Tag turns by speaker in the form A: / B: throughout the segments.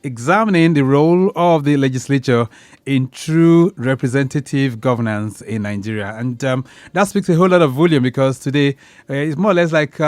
A: examining the role of the legislature in true representative governance in Nigeria. And that speaks a whole lot of volume because today it's more or less like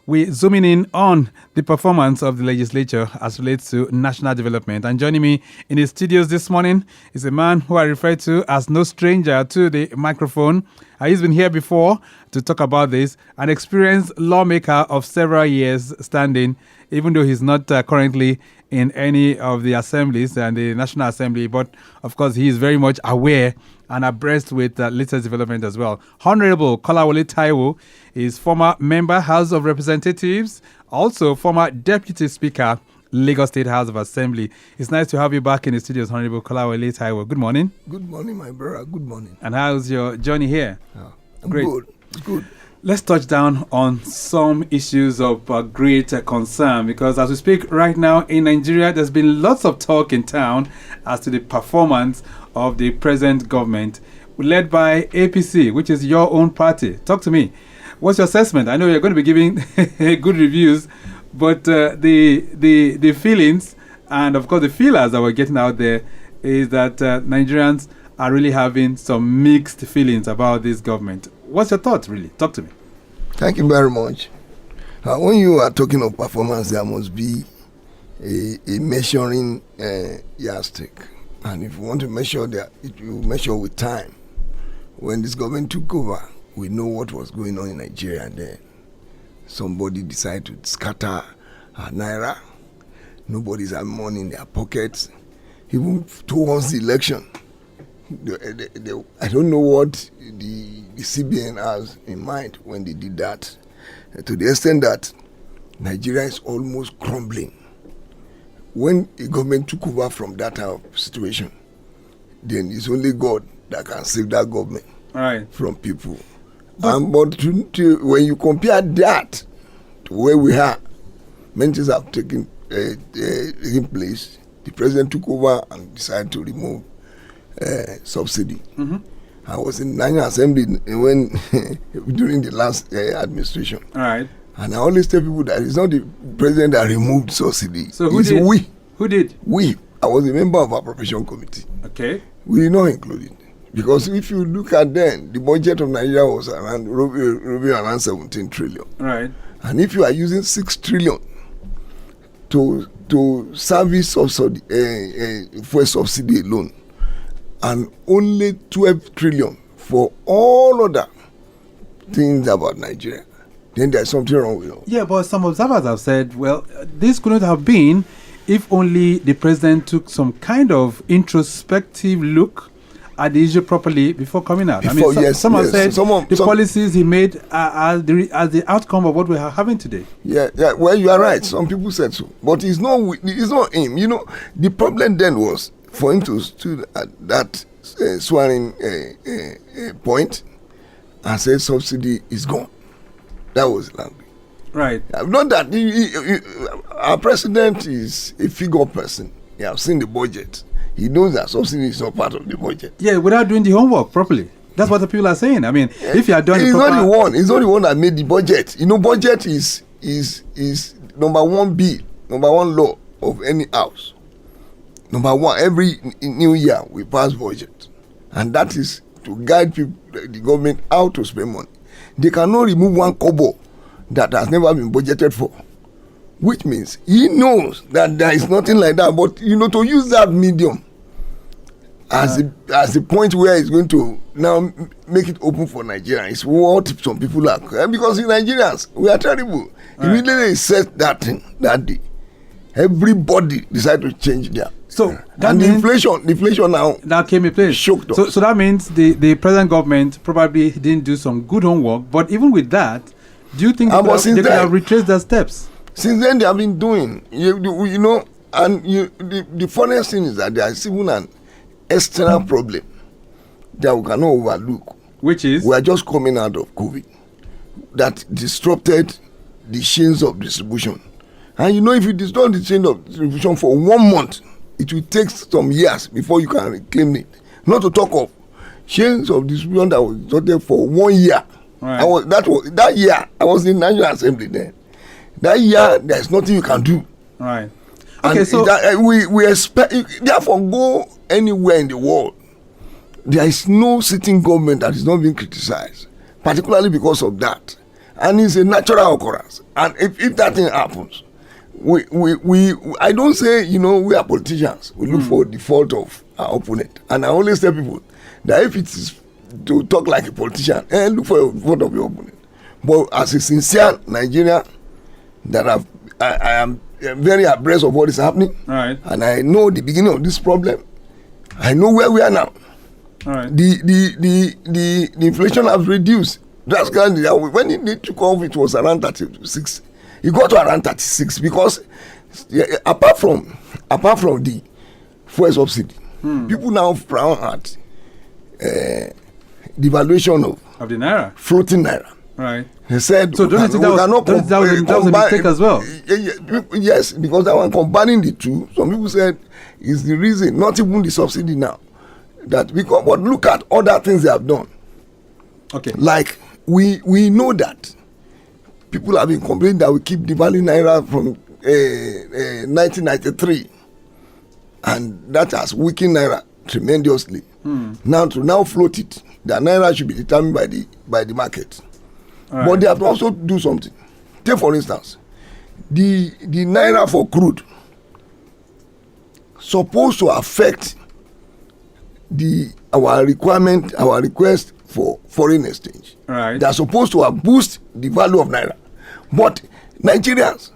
A: we're zooming in on the performance of the legislature as relates to national development. And joining me in the studios this morning is a man who I refer to as no stranger to the microphone. He's been here before to talk about this, an experienced lawmaker of several years standing, even though he's not currently in any of the assemblies and the National Assembly. But, of course, he is very much aware and abreast with latest development as well. Honorable Kolawole Taiwo is former member, House of Representatives, also former Deputy Speaker, Lagos State House of Assembly. It's nice to have you back in the studios, Honorable Kolawole Taiwo. Good morning.
B: Good morning, my brother. Good morning.
A: And how's your journey here?
B: Great. Good. It's good.
A: Let's touch down on some issues of great concern because as we speak right now in Nigeria, there's been lots of talk in town as to the performance of the present government led by APC, which is your own party. Talk to me. What's your assessment? I know you're going to be giving good reviews, but the feelings and, of course, the feelers that we're getting out there is that Nigerians are really having some mixed feelings about this government. What's your thoughts, really? Talk to me.
B: Thank you very much. When you are talking of performance, there must be a measuring yardstick. And if you want to measure that, it will measure with time. When this government took over, we know what was going on in Nigeria then. Somebody decided to scatter our naira. Nobody's had money in their pockets. Even towards the election, I don't know what the CBN has in mind when they did that, to the extent that Nigeria is almost crumbling. When the government took over from that type of situation, then it's only God that can save that government from people. But when you compare that to where we are, many things have taken place. The president took over and decided to remove subsidy. Mm-hmm. I was in National Assembly when during the last administration.
A: All right.
B: And I always tell people that it's not the president that removed subsidy.
A: So who did?
B: We.
A: Who did?
B: We. I was a member of our appropriation committee.
A: Okay.
B: We did not include it. Because if you look at then, the budget of Nigeria was around 17 trillion.
A: Right.
B: And if you are using 6 trillion to service subsidy, for subsidy alone, and only 12 trillion for all other things about Nigeria, then there's something wrong with it.
A: Yeah, but some observers have said, well, this couldn't have been if only the president took some kind of introspective look at the issue properly before coming out. Some have said the policies he made are as the outcome of what we are having today.
B: Yeah, well, you are right. Some people said so. But it's not him. You know, the problem then was for him to stood at that swearing point and say subsidy is gone. That was language.
A: Right.
B: Not that our president is a figure person. He has seen the budget. He knows that subsidy is not part of the budget.
A: Yeah, without doing the homework properly. That's what the people are saying. I mean, if you are doing
B: he's not the one. He's not the one that made the budget. You know, budget is number one bill, number one law of any house. Number one, every new year we pass budget, and that is to guide people, the government, how to spend money. They cannot remove one kobo that has never been budgeted for, which means he knows that there is nothing like that. But to use that medium as the point where it's going to now make it open for Nigeria is what some people are, because in Nigerians we are terrible. Immediately said that thing that day, everybody decided to change their.
A: So
B: and the inflation now
A: came in place.
B: Shocked us.
A: So that means the present government probably didn't do some good homework. But even with that, do you think they could have retraced their steps?
B: Since then they have been doing, the funniest thing is that there is even an external problem that we cannot overlook.
A: Which is?
B: We are just coming out of COVID that disrupted the chains of distribution. And if you disrupt the chain of distribution for 1 month, it will take some years before you can reclaim it. Not to talk of chains of distribution that was disrupted for 1 year.
A: Right.
B: That year, I was in National Assembly then. That year, there's nothing you can do.
A: Right.
B: And
A: okay, so
B: we expect, therefore, go anywhere in the world, there is no sitting government that is not being criticized, particularly because of that. And it's a natural occurrence. And if that thing happens, I don't say, we are politicians. We look for the fault of our opponent. And I always tell people that if it is to talk like a politician, look for the fault of your opponent. But as a sincere Nigerian, that I am very abreast of what is happening.
A: Right. And
B: I know the beginning of this problem. I know where we are now.
A: All right.
B: The inflation has reduced drastically. When it took off, it was around 36. It got to around 36 because apart from the fuel subsidy, people now frown at the valuation of
A: the naira,
B: floating naira.
A: Right.
B: He said,
A: so don't you think that was a mistake as well?
B: Yes, because that one combining the two, some people said is the reason, not even the subsidy now. But look at other things they have done.
A: Okay.
B: Like we know that people have been complaining that we keep devaluing naira from 1993, and that has weakened naira tremendously. Now to float it, the naira should be determined by the market. Right. But they have to also do something. Take for instance, the naira for crude supposed to affect our request for foreign exchange.
A: Right.
B: They are supposed to boost the value of naira. But Nigerians,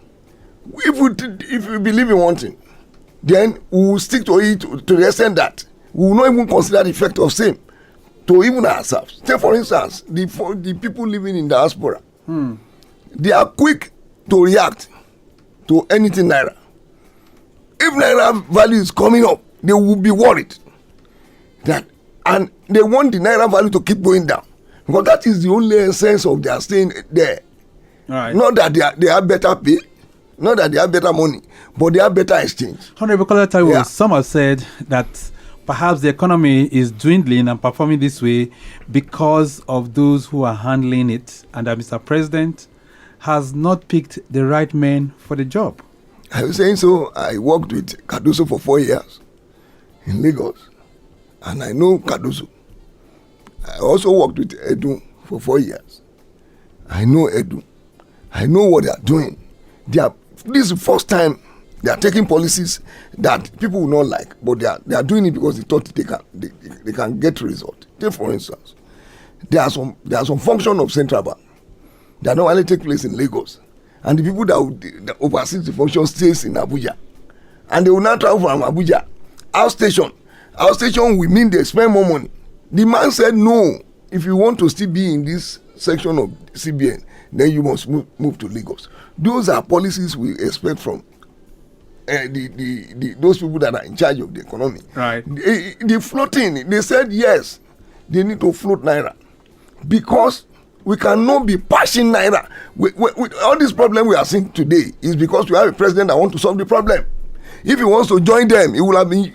B: if we believe in one thing, then we will stick to it to the extent that we will not even consider the effect of same to even ourselves. Take for instance, the people living in diaspora, they are quick to react to anything naira. If naira value is coming up, they will be worried and they want the naira value to keep going down, because that is the only essence of their staying there.
A: Right.
B: Not that they have better pay, not that they have better money, but they have better exchange.
A: Honorable Kolawole Taiwo, some have said that perhaps the economy is dwindling and performing this way because of those who are handling it, and that Mr. President has not picked the right men for the job.
B: I was saying so. I worked with Cardoso for 4 years in Lagos, and I know Cardoso. I also worked with Edu for 4 years. I know Edu. I know what they are doing. This is the first time they are taking policies that people will not like, but they are doing it because they thought they can get result. Take for instance, there are some function of central bank that normally take place in Lagos, and the people that oversee the function stays in Abuja, and they will now travel from Abuja. Our station will mean they spend more money. The man said no. If you want to still be in this section of CBN, then you must move to Lagos. Those are policies we expect from those people that are in charge of the economy.
A: Right.
B: The floating, they said yes, they need to float naira, because we cannot be passing naira. All this problem we are seeing today is because we have a president that wants to solve the problem. If he wants to join them, he will have been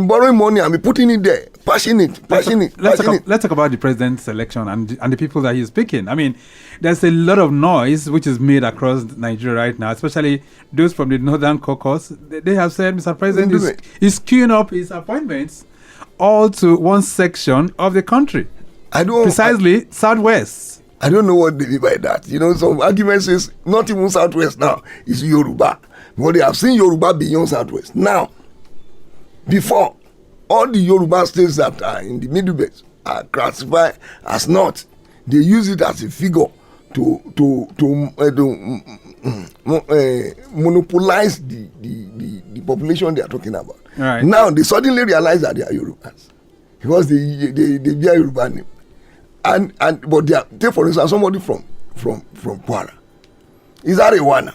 B: borrowing money and be putting it there, passing it.
A: Let's talk about the president's election and the people that he's picking. I mean, there's a lot of noise which is made across Nigeria right now, especially those from the Northern Caucus. They have said Mr. President is queuing up his appointments all to one section of the country. Precisely Southwest.
B: I don't know what they mean by that. Some argument says not even Southwest now, it's Yoruba. But they have seen Yoruba beyond Southwest. Now, before, all the Yoruba states that are in the Middle Belt are classified as North. They use it as a figure to monopolize the population they are talking about.
A: Right.
B: Now, they suddenly realize that they are Yorubas because they bear Yoruba name. But they are, take for instance, somebody from Kwara. Is that Arewa?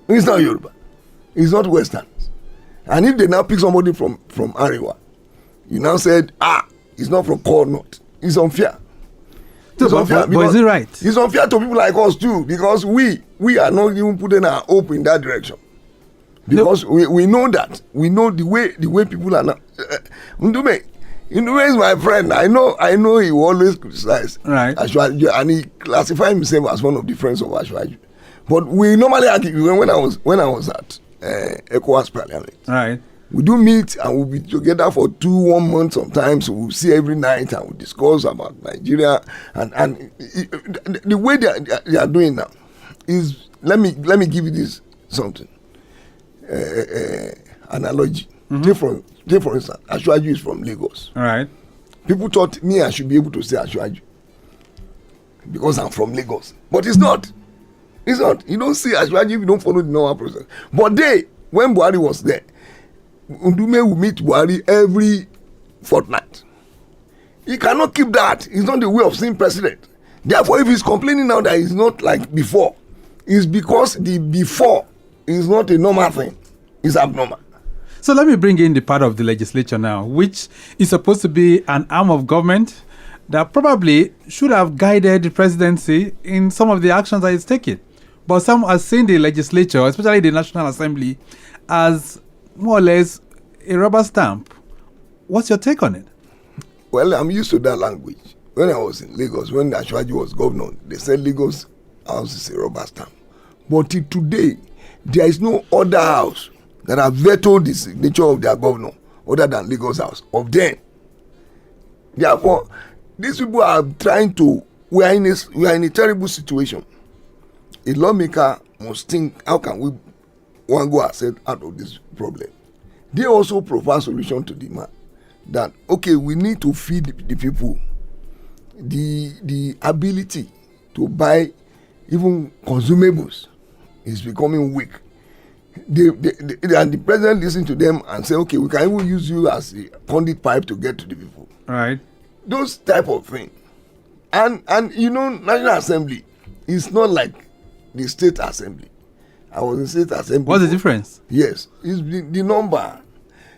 B: It's not Yoruba. It's not Western. And if they now pick somebody from Arewa, you now said, it's not from Core North. It's unfair.
A: But is it right?
B: It's unfair to people like us too, because we are not even putting our hope in that direction. Because we know that. We know the way people are now. Ndume is my friend. I know he will always criticize Ashwaju, and he classified himself as one of the friends of Ashwaju. But we normally argue when I was at ECOWAS Parliament.
A: Right.
B: We do meet and we'll be together for 1 month sometimes. We'll see every night and we'll discuss about Nigeria. And the way they are doing now is, let me give you this something. Analogy. Take for instance, Ashwaju is from Lagos.
A: All right.
B: People thought me I should be able to say Ashwaju because I'm from Lagos. But it's not. It's not. You don't see Ashwaju if you don't follow the normal process. But when Buhari was there, Ndume will meet Buhari every fortnight. He cannot keep that. It's not the way of seeing president. Therefore, if he's complaining now that it's not like before, it's because the before is not a normal thing. It's abnormal.
A: So let me bring in the part of the legislature now, which is supposed to be an arm of government that probably should have guided the presidency in some of the actions that it's taking. But some are seeing the legislature, especially the National Assembly, as more or less a rubber stamp. What's your take on it?
B: Well, I'm used to that language. When I was in Lagos, when Ashwaji was governor, they said Lagos House is a rubber stamp. But till today, there is no other house that have vetoed the signature of their governor other than Lagos House, of them. Therefore, these people are trying to, we are in a terrible situation. A lawmaker must think, how can we one go ourselves out of this problem? They also provide solution to the man that, okay, we need to feed the people. The ability to buy even consumables is becoming weak. And the president listen to them and say, okay, we can even use you as a conduit pipe to get to the people.
A: Right.
B: Those type of things. And National Assembly is not like the State Assembly. I was in State Assembly.
A: What's the difference?
B: Yes. It's the number.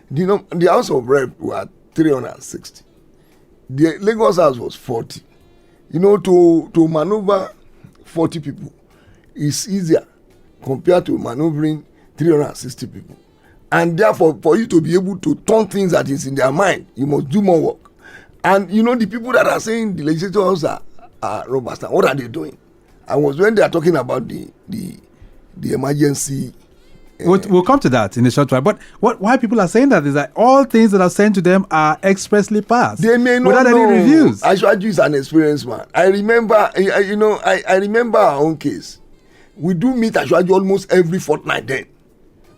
B: The House of Rep were 360. The Lagos House was 40. To maneuver 40 people is easier compared to maneuvering 360 people. And therefore, for you to be able to turn things that is in their mind, you must do more work. And the people that are saying the legislators are robust, what are they doing? And when they are talking about the emergency.
A: We'll come to that in a short while. But why people are saying that is that all things that are sent to them are expressly passed.
B: They may not
A: without
B: know.
A: Any reviews.
B: Ashwaju is an experienced man. I remember, I remember our own case. We do meet Ashwaju almost every fortnight then.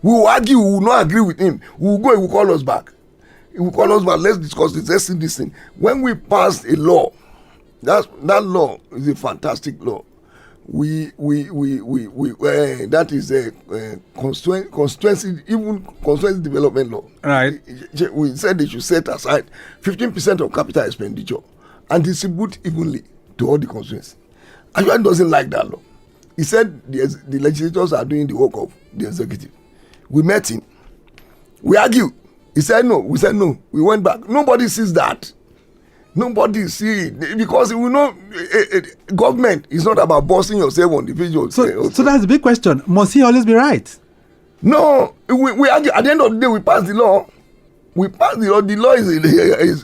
B: We will argue, we will not agree with him. We will go, he will call us back. He will call us back, let's discuss this, let's see this thing. When we passed a law, that law is a fantastic law. That is a constituency development law.
A: Right.
B: We said they should set aside 15% of capital expenditure and distribute evenly to all the constituencies. Ashwaju doesn't like that law. He said the legislators are doing the work of the executive. We met him. We argued. He said no. We said no. We went back. Nobody sees that. Nobody see it because we know government is not about bossing yourself on the visual.
A: So that's the big question. Must he always be right?
B: No, we argue. At the end of the day, we pass the law. We pass the law. The law is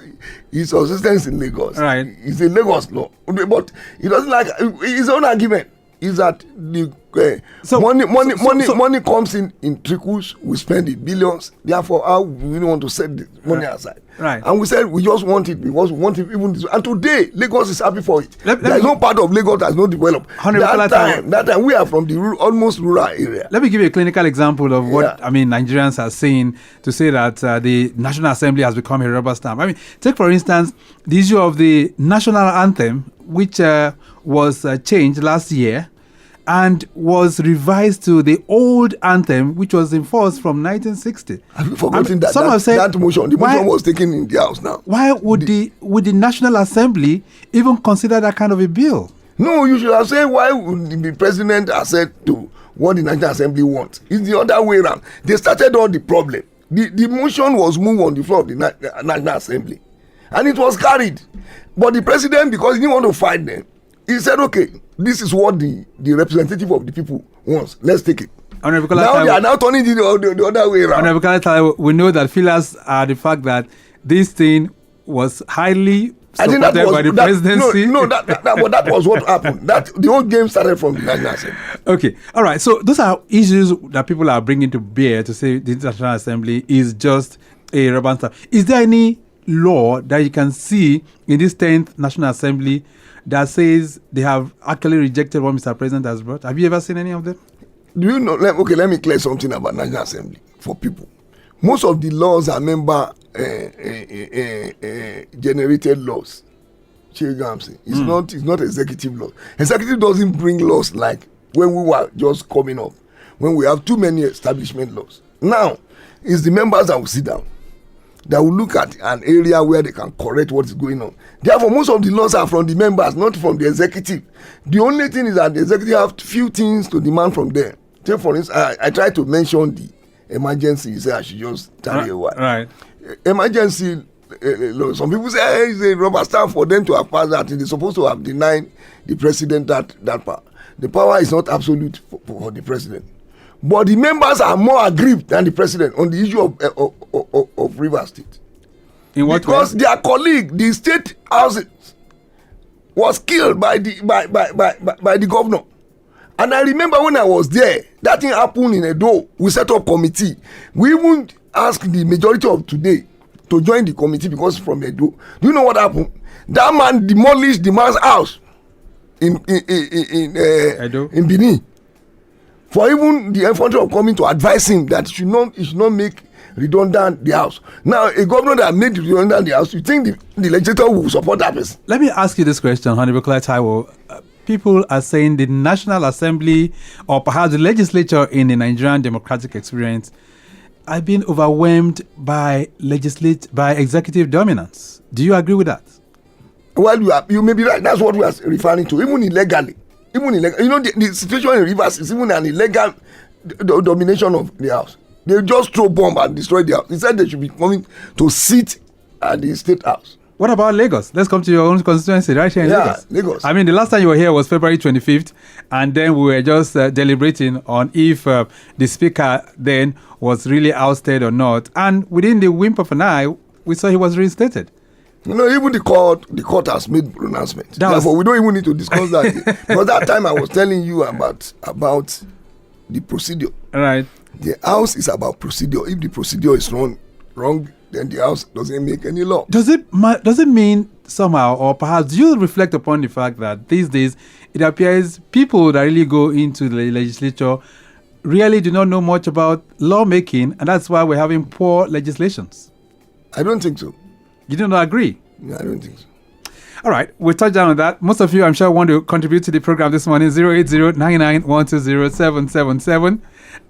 B: subsistence in Lagos.
A: Right.
B: It's a Lagos law, but he doesn't like his own argument. Is that the money comes in trickles, we spend it billions. Therefore, how we really want to set the money aside.
A: Right.
B: And we said we just want it because we want it even this. And today, Lagos is happy for it. There is no part of Lagos that has not developed. That time we are from the almost rural area.
A: Let me give you a clinical example of what Nigerians are saying to say that the National Assembly has become a rubber stamp. Take for instance the issue of the national anthem, which was changed last year and was revised to the old anthem, which was in force from 1960.
B: Have you forgotten that?
A: Some have said
B: that motion. The motion was taken in the House now.
A: Why would the National Assembly even consider that kind of a bill?
B: No, you should have said why would the president have said to what the National Assembly wants. It's the other way around. They started all the problem. The motion was moved on the floor of the National Assembly, and it was carried. But the president, because he didn't want to fight them, he said, okay, this is what the representative of the people wants. Let's take it. Now they are now turning it the other way around.
A: We know that feelers are the fact that this thing was highly
B: I think that was
A: by the presidency.
B: But that was what happened. That the whole game started from the National Assembly.
A: Okay, all right. So those are issues that people are bringing to bear to say the National Assembly is just a rubber stamp. Is there any law that you can see in this 10th National Assembly that says they have actually rejected what Mr. President has brought? Have you ever seen any of them?
B: Do you know? Let me clear something about National Assembly for people. Most of the laws are member generated laws. It's not executive law. Executive doesn't bring laws like when we were just coming up, when we have too many establishment laws. Now, it's the members that will sit down, that will look at an area where they can correct what is going on. Therefore, most of the laws are from the members, not from the executive. The only thing is that the executive have few things to demand from them. Take for instance, I try to mention the emergency. You say I should just tarry a while.
A: Right.
B: Emergency. Some people say it's a rubber stamp for them to have passed that. They're supposed to have denied the president that power. The power is not absolute for the president, but the members are more aggrieved than the president on the issue of Rivers State.
A: In what
B: because
A: way?
B: Their colleague, the state house, was killed by the governor. And I remember when I was there, that thing happened in Edo. We set up committee. We even asked the majority of today to join the committee because from Edo. Do you know what happened? That man demolished the man's house in Benin. For even the infantry of coming to advise him that he should not make redundant the house. Now, a governor that made redundant the house, you think the legislature will support that person?
A: Let me ask you this question, Honorable Kolawole Taiwo. People are saying the National Assembly or perhaps the legislature in the Nigerian democratic experience have been overwhelmed by executive dominance. Do you agree with that?
B: Well, you may be right. That's what we are referring to. Even illegally. You know, the situation in Rivers is even an illegal domination of the house. They just throw bomb and destroy the house. He said they should be coming to sit at the state house.
A: What about Lagos? Let's come to your own constituency right here in
B: Lagos.
A: I mean, the last time you were here was February 25th, and then we were just deliberating on if the speaker then was really ousted or not. And within the wink of an eye, we saw he was reinstated.
B: You know, even the court has made pronouncement. Therefore, we don't even need to discuss that. Because that time I was telling you about the procedure.
A: Right.
B: The house is about procedure. If the procedure is wrong, then the house doesn't make any law.
A: Does it mean somehow, or perhaps do you reflect upon the fact that these days it appears people that really go into the legislature really do not know much about lawmaking, and that's why we're having poor legislations?
B: I don't think so.
A: You do not agree?
B: No, I don't think so.
A: All right, we'll touch down on that. Most of you, I'm sure, want to contribute to the program this morning. 080-99-120-777,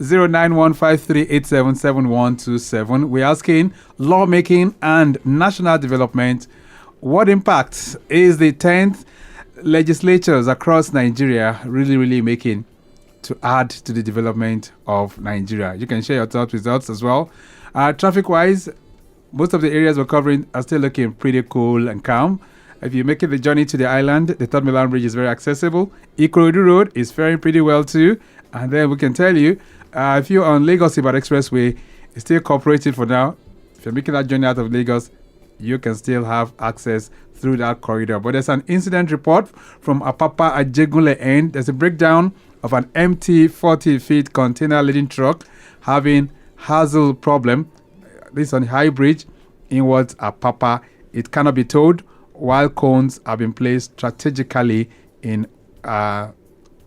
A: 09153877127. We're asking lawmaking and national development. What impact is the 10th legislatures across Nigeria really making to add to the development of Nigeria? You can share your thoughts with us as well. Traffic-wise, most of the areas we're covering are still looking pretty cool and calm. If you're making the journey to the island, the Third Mainland Bridge is very accessible. Ikorodu Road is faring pretty well too. And then we can tell you, if you're on Lagos-Ibadan Expressway, it's still cooperative for now. If you're making that journey out of Lagos, you can still have access through that corridor. But there's an incident report from Apapa at Jegunle end. There's a breakdown of an empty 40-feet container loading truck having hassle problem. This is on the High Bridge inwards Apapa. It cannot be towed, while cones have been placed strategically in order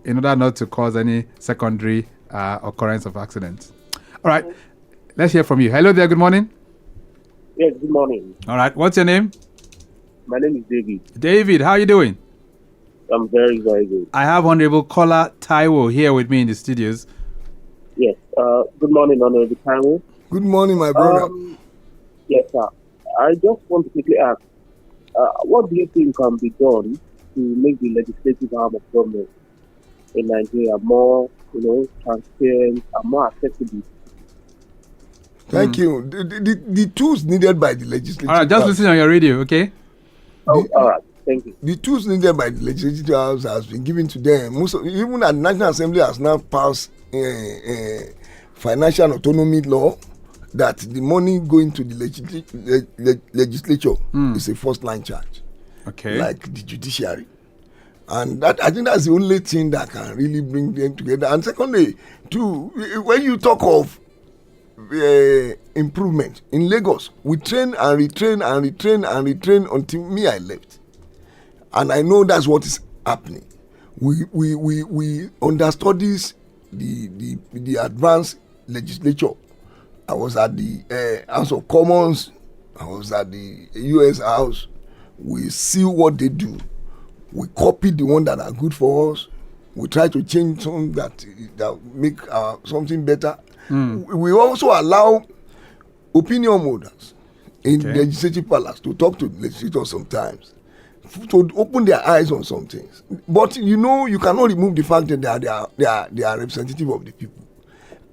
A: not to cause any secondary occurrence of accidents. All right, let's hear from you. Hello there, good morning.
C: Yes, good morning.
A: All right, what's your name?
C: My name is David.
A: David, how are you doing?
C: I'm very, very good.
A: I have Honorable Kolawole Taiwo here with me in the studios.
C: Yes, good morning, Honorable Taiwo.
B: Good morning, my brother.
C: Yes, sir. I just want to quickly ask, what do you think can be done to make the legislative arm of government in Nigeria more, transparent and more accessible?
B: Thank you. The tools needed by the legislature.
A: All right, just listen on your radio, okay?
C: All right, thank you.
B: The tools needed by the legislative house has been given to them. Even the National Assembly has now passed financial autonomy law that the money going to the legislature is a first line charge.
A: Okay.
B: like the judiciary. And that, I think that's the only thing that can really bring them together. And secondly, too, when you talk of improvement in Lagos, we train and retrain until me I left, and I know that's what is happening. We understudies the advanced legislature. I was at the House of Commons. I was at the U.S. House. We see what they do. We copy the one that are good for us. We try to change some that make something better. We also allow opinion holders in the legislative palace to talk to the legislators sometimes, to open their eyes on some things. But you cannot remove the fact that they are representative of the people.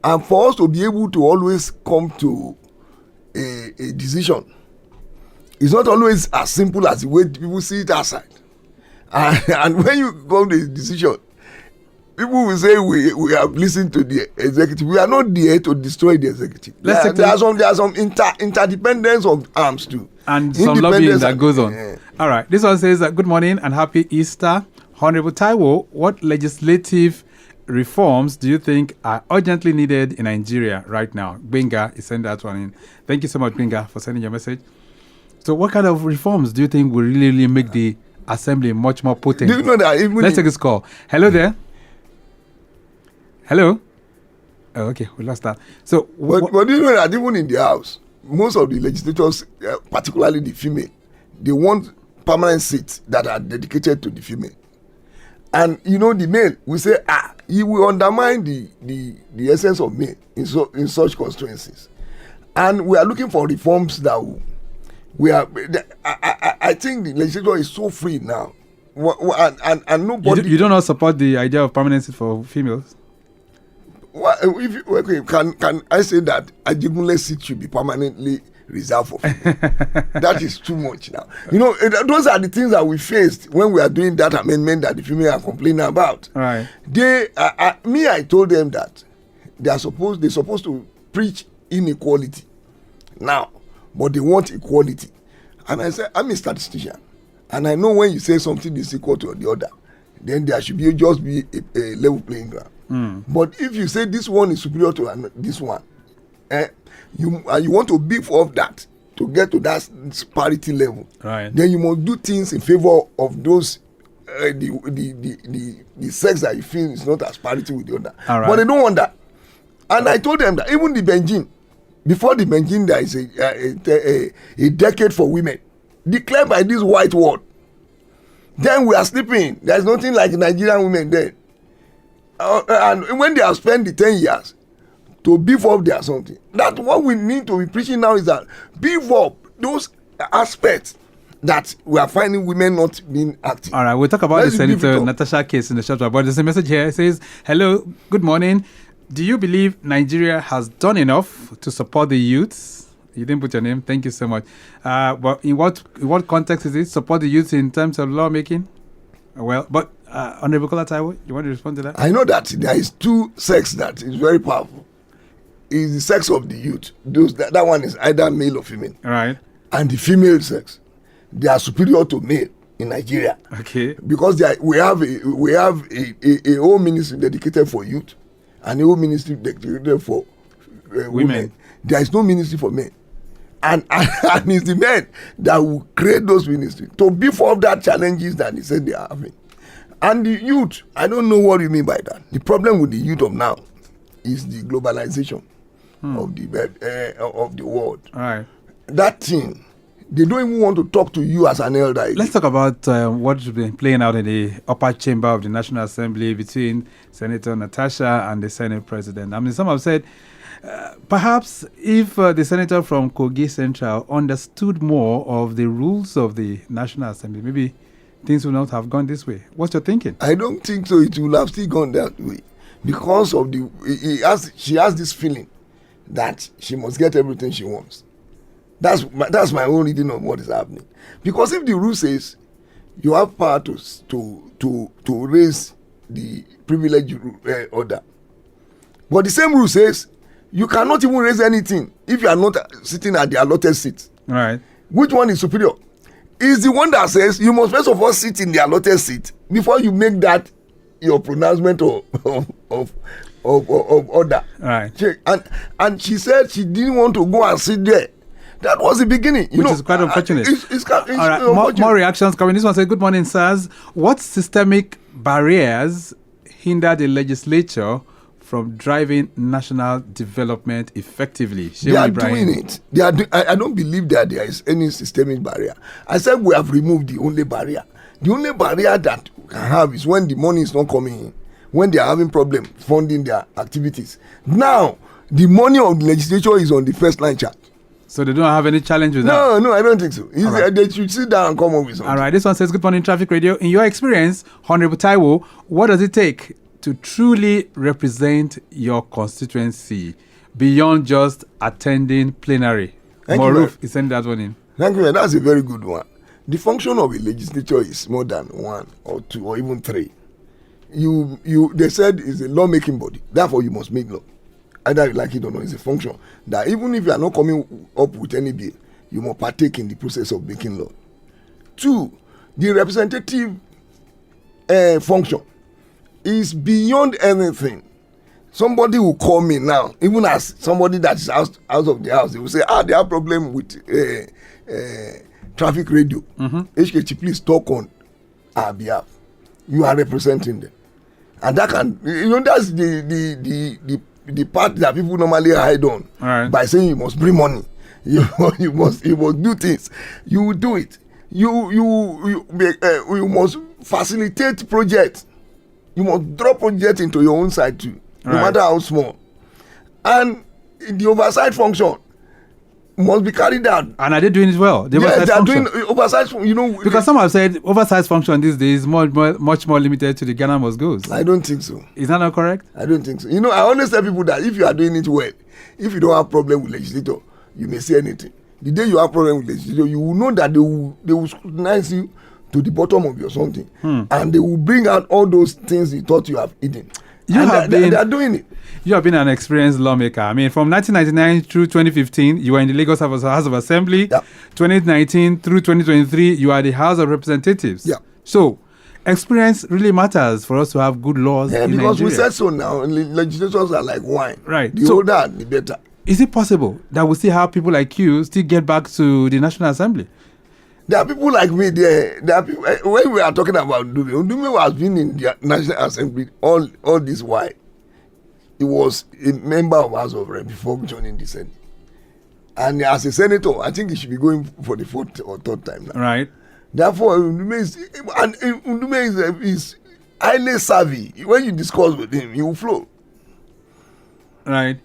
B: And for us to be able to always come to a decision, it's not always as simple as the way people see it outside. And when you come to a decision, people will say we have listened to the executive. We are not there to destroy the executive. There are some interdependence of arms too.
A: And some lobbying that goes on. Yeah. All right. This one says, good morning and happy Easter. Honorable Taiwo, what legislative reforms do you think are urgently needed in Nigeria right now? Benga is sending that one in. Thank you so much, Benga, for sending your message. So what kind of reforms do you think will really make the assembly much more potent?
B: Do you know that even
A: let's take this call. Hello there. Hello. Oh, okay, we lost that. So,
B: but do you know that even in the house, most of the legislators, particularly the female, they want permanent seats that are dedicated to the female. And the male, we say, he will undermine the essence of male in such constituencies. And we are looking for reforms that I think the legislature is so free now, and nobody.
A: You do not support the idea of permanency for females?
B: Well, can I say that Ajegunle seat should be permanently reserved for females? That is too much now. Those are the things that we faced when we are doing that amendment that the female are complaining about.
A: Right.
B: I told them that they're supposed to preach inequality now, but they want equality. And I said, I'm a statistician, and I know when you say something is equal to the other, then there should just be a level playing ground. But if you say this one is superior to this one, you want to beef up that to get to that parity level,
A: right?
B: Then you must do things in favor of those the sex that you feel is not as parity with the other.
A: Right.
B: But they don't want that. And I told them that even the Benjin, before the Benjin, there is a decade for women declared by this white world. Then we are sleeping. There is nothing like Nigerian women then. And when they have spent the 10 years to beef up their something, that what we need to be preaching now is that beef up those aspects that we are finding women not being active.
A: All right, we'll talk about the Senator Natasha case in the short while. But there's a message here. It says, hello, good morning. Do you believe Nigeria has done enough to support the youths? You didn't put your name. Thank you so much. But in what context is it? Support the youths in terms of lawmaking? Well, but Honorable Kolawole Taiwo, you want to respond to that?
B: I know that there is two sex that is very powerful. It's the sex of the youth. That one is either male or female.
A: All right.
B: And the female sex, they are superior to male in Nigeria.
A: Okay.
B: Because we have a whole ministry dedicated for youth and a whole ministry dedicated for women. There is no ministry for men. And it's the men that will create those ministries to beef up that challenges that they said they are having. And the youth, I don't know what you mean by that. The problem with the youth of now is the globalization of the world.
A: All right.
B: That thing, they don't even want to talk to you as an elder.
A: Let's talk about what's been playing out in the upper chamber of the National Assembly between Senator Natasha and the Senate President. I mean, some have said, perhaps if the senator from Kogi Central understood more of the rules of the National Assembly, maybe things would not have gone this way. What's your thinking?
B: I don't think so. It will have still gone that way because of she has this feeling that she must get everything she wants. That's my own reading of what is happening. Because if the rule says you have power to raise the privilege order, but the same rule says you cannot even raise anything if you are not sitting at the allotted seat.
A: Right.
B: Which one is superior? is the one that says you must first of all sit in the allotted seat before you make that your pronouncement of order.
A: Right.
B: And she said she didn't want to go and sit there. That was the beginning.
A: Which is quite unfortunate.
B: It's
A: all right, more reactions coming. This one says, good morning, sirs. What systemic barriers hinder the legislature from driving national development effectively?
B: They are doing it. I don't believe that there is any systemic barrier. I said we have removed the only barrier. The only barrier that we can have is when the money is not coming in, when they are having problem funding their activities. Now, the money of the legislature is on the first line chart.
A: So they don't have any challenge with that?
B: No, I don't think so. Right. They should sit down and come up with something.
A: All right, this one says, good morning, Traffic Radio. In your experience, Honorable Taiwo, what does it take to truly represent your constituency beyond just attending plenary? Maruf is sending that one in.
B: Thank you. That's a very good one. The function of a legislature is more than one or two or even three. They said it's a lawmaking body. Therefore, you must make law. Either you like it or not, it's a function that even if you are not coming up with any bill, you must partake in the process of making law. 2, the representative function is beyond anything. Somebody will call me now, even as somebody that is out of the house, they will say, they have problem with traffic radio. HKT, please talk on our behalf. You are representing them. And that can, that's the part that people normally hide on.
A: Right.
B: By saying you must bring money, you must do things. You will do it. You must facilitate projects. You must drop projects into your own side too, no matter how small. And the oversight function must be carried out. And
A: are they doing it well?
B: They are doing oversight.
A: Because some have said oversight function these days is much more limited to the Ghana must goes.
B: I don't think so.
A: Is that not correct?
B: I don't think so. I always tell people that if you are doing it well, if you don't have problem with legislator, you may say anything. The day you have problem with legislator, you will know that they will scrutinize you to the bottom of your something, and they will bring out all those things you thought you have eaten. They are doing it.
A: You have been an experienced lawmaker. I mean, from 1999 through 2015, you were in the Lagos House of Assembly.
B: Yeah.
A: 2019 through 2023, you are the House of Representatives.
B: Yeah.
A: So, experience really matters for us to have good laws in
B: because
A: Nigeria.
B: We said so now. Legislators are like wine.
A: Right.
B: The older, the better.
A: Is it possible that we still have people like you still get back to the National Assembly?
B: There are people like me there. There are people, when we are talking about Ndume has been in the National Assembly all this while. He was a member of House of Rep before joining the Senate. And as a senator, I think he should be going for the 4th or 3rd time now.
A: Right.
B: Therefore, Ndume is highly savvy. When you discuss with him, he will flow.
A: Right.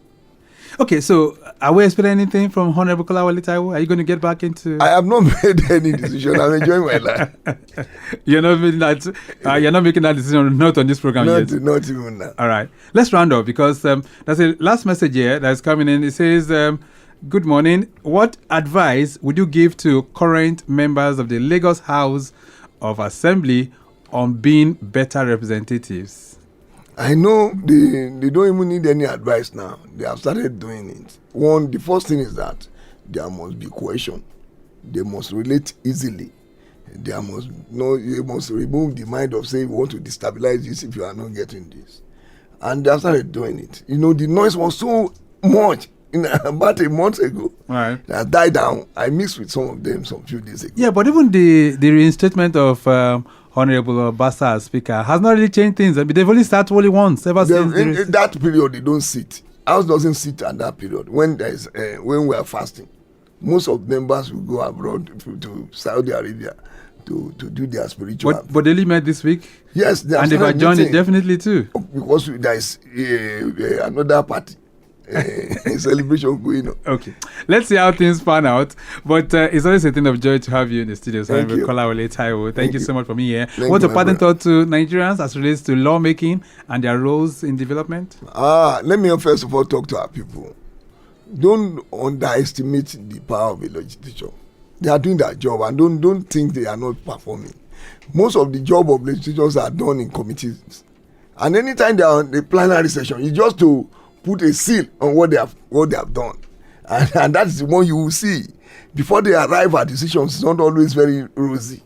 A: Okay, so are we expecting anything from Honorable Kolawole Taiwo? Are you going to get back into?
B: I have not made any decision. I'm enjoying my life.
A: You're not making that. You're not making that decision. Not on this program yet.
B: Not even now.
A: All right. Let's round up because there's a last message here that's coming in. It says, "Good morning. What advice would you give to current members of the Lagos House of Assembly on being better representatives?"
B: I know they don't even need any advice now. They have started doing it. The first thing is that there must be cohesion. They must relate easily. They must remove the mind of saying we want to destabilize this if you are not getting this. And they have started doing it. The noise was so much about a month ago.
A: Right.
B: That died down. I mixed with some of them some few days ago.
A: Yeah, but even the reinstatement of Honorable Basa as Speaker has not really changed things. I mean, they've only started only once ever since.
B: In that period, they don't sit. House doesn't sit at that period when we are fasting. Most of members will go abroad to Saudi Arabia to do their spiritual.
A: But they only met this week.
B: Yes,
A: and they've adjourned it definitely too.
B: Because there is another party. Celebration going on.
A: Okay, let's see how things pan out. But it's always a thing of joy to have you in the studio. So I'm Kolawole Taiwo. Thank you so much for being here. What's a parting thought to Nigerians as relates to lawmaking and their roles in development?
B: Let me first of all talk to our people. Don't underestimate the power of a legislature. They are doing their job, and don't think they are not performing. Most of the job of legislators are done in committees, and anytime they are on the plenary session, it's just to put a seal on what they have done. and that's the one you will see. Before they arrive at decisions, it's not always very rosy.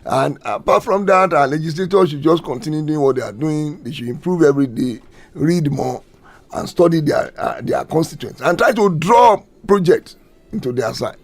B: And apart from that, our legislators should just continue doing what they are doing. They should improve every day, read more, and study their constituents, and try to draw projects into their side.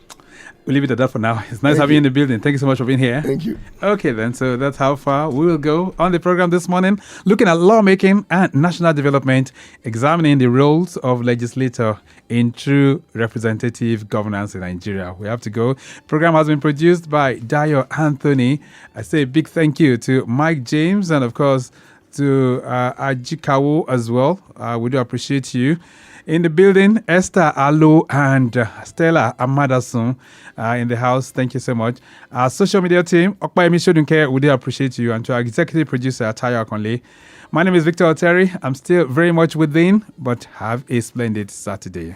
A: We'll leave it at that for now. It's nice having you in the building. Thank you so much for being here.
B: Thank you.
A: Okay, then. So that's how far we will go on the program this morning, looking at lawmaking and national development, examining the roles of legislator in true representative governance in Nigeria. We have to go. The program has been produced by Dayo Anthony. I say a big thank you to Mike James and, of course, to Ajikawo as well. We do appreciate you. In the building, Esther Alo and Stella Amadasun in the house. Thank you so much. Our social media team, Okpayemi Shodunke, we do appreciate you. And to our executive producer, Tayo Akonle. My name is Victor Oteri. I'm still very much within, but have a splendid Saturday.